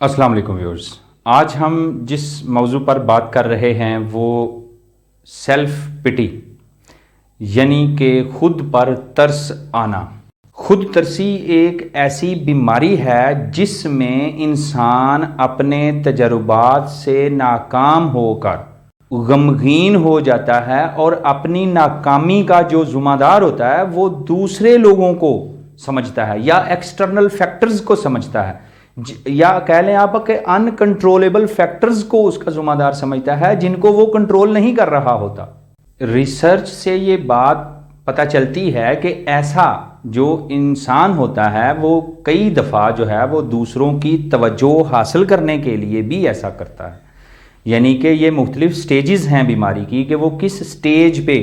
अस्सलाम वालेकुम व्यूअर्स। आज हम जिस मौजू पर बात कर रहे हैं वो सेल्फ पिटी यानी कि खुद पर तरस आना। खुद तरसी एक ऐसी बीमारी है जिसमें इंसान अपने तजुर्बात से नाकाम होकर गमगीन हो जाता है और अपनी नाकामी का जो ज़िम्मेदार होता है वो दूसरे लोगों को समझता है या एक्सटर्नल फैक्टर्स को समझता है या कह लें आप कि अनकंट्रोलेबल फैक्टर्स को उसका ज़िम्मेदार समझता है जिनको वो कंट्रोल नहीं कर रहा होता। रिसर्च से ये बात पता चलती है कि ऐसा जो इंसान होता है वो कई दफ़ा जो है वो दूसरों की तवज्जो हासिल करने के लिए भी ऐसा करता है। यानी कि ये मुख्तलिफ स्टेजेस हैं बीमारी की कि वो किस स्टेज पे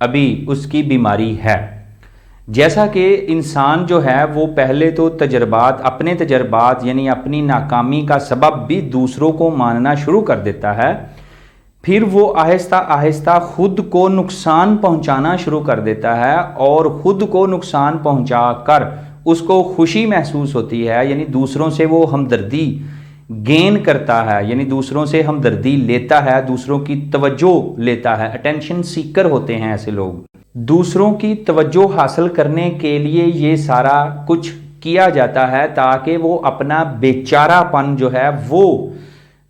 अभी उसकी बीमारी है। जैसा कि इंसान जो है वो पहले तो अपने तजर्बात यानी अपनी नाकामी का सबब भी दूसरों को मानना शुरू कर देता है, फिर वो आहिस्ता आहिस्ता खुद को नुकसान पहुंचाना शुरू कर देता है और खुद को नुकसान पहुंचाकर उसको खुशी महसूस होती है, यानी दूसरों से वो हमदर्दी गेन करता है, यानी दूसरों से हमदर्दी लेता है, दूसरों की तवज्जो लेता है। अटेंशन सीकर होते हैं ऐसे लोग। दूसरों की तवज्जो हासिल करने के लिए ये सारा कुछ किया जाता है ताकि वो अपना बेचारापन जो है वो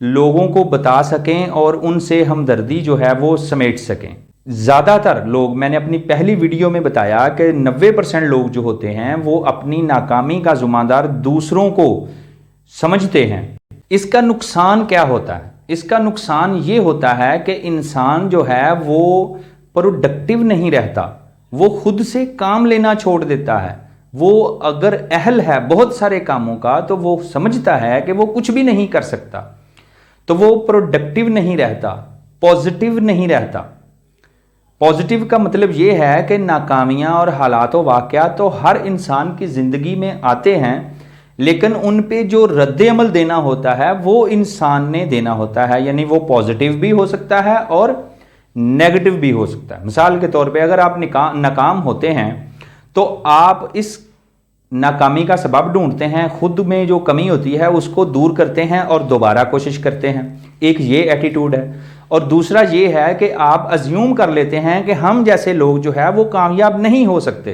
लोगों को बता सकें और उनसे हमदर्दी जो है वो समेट सकें। ज़्यादातर लोग, मैंने अपनी पहली वीडियो में बताया कि 90% लोग जो होते हैं वो अपनी नाकामी का ज़िम्मेदार दूसरों को समझते हैं। इसका नुकसान क्या होता है? इसका नुकसान ये होता है कि इंसान जो है वो प्रोडक्टिव नहीं रहता, वो खुद से काम लेना छोड़ देता है। वो अगर अहल है बहुत सारे कामों का तो वो समझता है कि वो कुछ भी नहीं कर सकता, तो वो प्रोडक्टिव नहीं रहता, पॉजिटिव नहीं रहता। पॉजिटिव का मतलब ये है कि नाकामियां और हालात व वाक़यात तो हर इंसान की ज़िंदगी में आते हैं, लेकिन उन पे जो रद्द अमल देना होता है वो इंसान ने देना होता है। यानी वो पॉजिटिव भी हो सकता है और नेगेटिव भी हो सकता है। मिसाल के तौर पे अगर आप नाकाम होते हैं तो आप इस नाकामी का सबब ढूंढते हैं, खुद में जो कमी होती है उसको दूर करते हैं और दोबारा कोशिश करते हैं। एक ये एटीट्यूड है। और दूसरा ये है कि आप अज्यूम कर लेते हैं कि हम जैसे लोग जो है वो कामयाब नहीं हो सकते,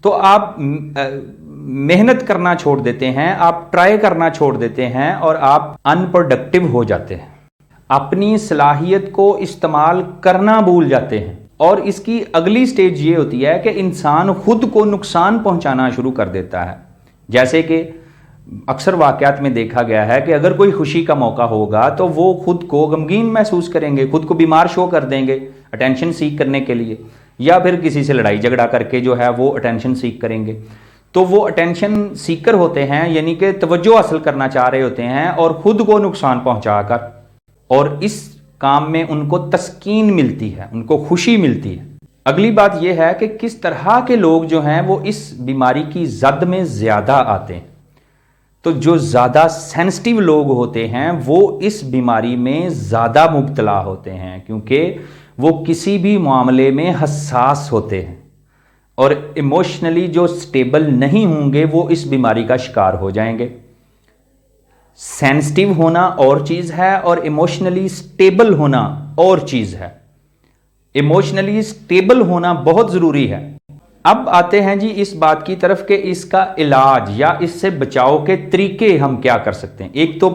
तो आप मेहनत करना छोड़ देते हैं, आप ट्राई करना छोड़ देते हैं और आप अनप्रोडक्टिव हो जाते हैं, अपनी सलाहियत को इस्तेमाल करना भूल जाते हैं। और इसकी अगली स्टेज ये होती है कि इंसान खुद को नुकसान पहुंचाना शुरू कर देता है। जैसे कि अक्सर वाक़यात में देखा गया है कि अगर कोई खुशी का मौका होगा तो वो खुद को गमगीन महसूस करेंगे, खुद को बीमार शो कर देंगे अटेंशन सीख करने के लिए, या फिर किसी से लड़ाई झगड़ा करके जो है वो अटेंशन सीख करेंगे। तो वो अटेंशन सीकर होते हैं, यानी कि तवज्जो हासिल करना चाह रहे होते हैं और खुद को नुकसान पहुंचाकर, और इस काम में उनको तस्कीन मिलती है, उनको खुशी मिलती है। अगली बात यह है कि किस तरह के लोग जो हैं वो इस बीमारी की जद में ज़्यादा आते हैं। तो जो ज़्यादा सेंसिटिव लोग होते हैं वो इस बीमारी में ज़्यादा मुब्तला होते हैं, क्योंकि वो किसी भी मामले में हसास होते हैं, और इमोशनली जो स्टेबल नहीं होंगे वो इस बीमारी का शिकार हो जाएंगे। सेंसिटिव होना और चीज़ है और इमोशनली स्टेबल होना और चीज़ है। इमोशनली स्टेबल होना बहुत ज़रूरी है। अब आते हैं जी इस बात की तरफ कि इसका इलाज या इससे बचाव के तरीके हम क्या कर सकते हैं। एक तो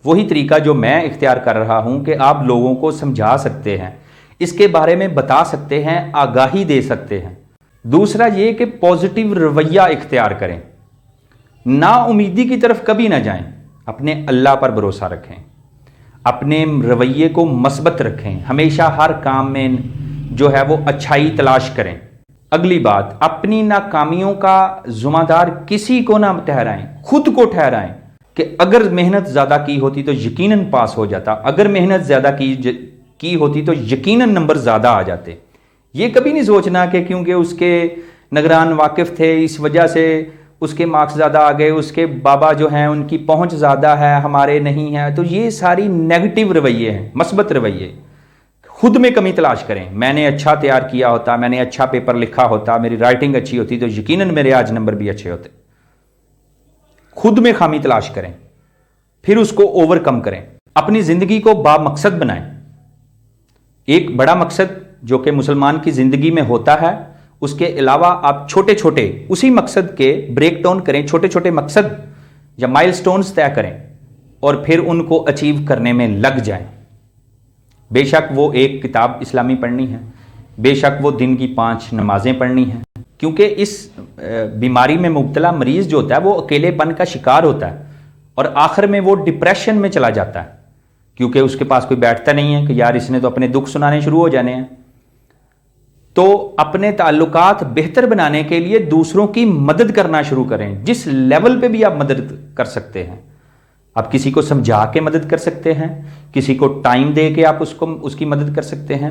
वही तरीका जो मैं इख्तियार कर रहा हूं कि आप लोगों को समझा सकते हैं, इसके बारे में बता सकते हैं, आगाही दे सकते हैं। दूसरा ये कि पॉजिटिव रवैया इख्तियार करें, ना उम्मीदी की तरफ कभी ना जाएं, अपने अल्लाह पर भरोसा रखें, अपने रवैये को मस्बत रखें, हमेशा हर काम में जो है वो अच्छाई तलाश करें। अगली बात, अपनी नाकामियों का ज़िम्मेदार किसी को ना ठहराएं, खुद को ठहराएं कि अगर मेहनत ज़्यादा की होती तो यकीनन पास हो जाता, अगर मेहनत ज़्यादा की होती तो यकीनन नंबर ज़्यादा आ जाते। ये कभी नहीं सोचना कि क्योंकि उसके निगरान वाकिफ़ थे इस वजह से उसके मार्क्स ज़्यादा आ गए, उसके बाबा जो हैं उनकी पहुंच ज़्यादा है, हमारे नहीं है। तो ये सारी नेगेटिव रवैये हैं, मस्बत रवैये। खुद में कमी तलाश करें, मैंने अच्छा तैयार किया होता, मैंने अच्छा पेपर लिखा होता, मेरी राइटिंग अच्छी होती तो यकीनन मेरे आज नंबर भी अच्छे होते। खुद में खामी तलाश करें। پھر اس کو اوور کم کریں، اپنی زندگی کو بامقصد بنائیں۔ ایک بڑا مقصد جو کہ مسلمان کی زندگی میں ہوتا ہے، اس کے علاوہ آپ چھوٹے چھوٹے اسی مقصد کے بریک ڈاؤن کریں، چھوٹے چھوٹے مقصد یا مائل سٹونز طے کریں اور پھر ان کو اچیو کرنے میں لگ جائیں۔ بے شک وہ ایک کتاب اسلامی پڑھنی ہے، بے شک وہ دن کی 5 نمازیں پڑھنی ہیں، کیونکہ اس بیماری میں مبتلا مریض جو ہوتا ہے وہ اکیلے پن کا شکار ہوتا ہے اور آخر میں وہ ڈپریشن میں چلا جاتا ہے، کیونکہ اس کے پاس کوئی بیٹھتا نہیں ہے کہ یار اس نے تو اپنے دکھ سنانے شروع ہو جانے ہیں۔ تو اپنے تعلقات بہتر بنانے کے لیے دوسروں کی مدد کرنا شروع کریں، جس لیول پہ بھی آپ مدد کر سکتے ہیں۔ آپ کسی کو سمجھا کے مدد کر سکتے ہیں، کسی کو ٹائم دے کے آپ اس کی مدد کر سکتے ہیں۔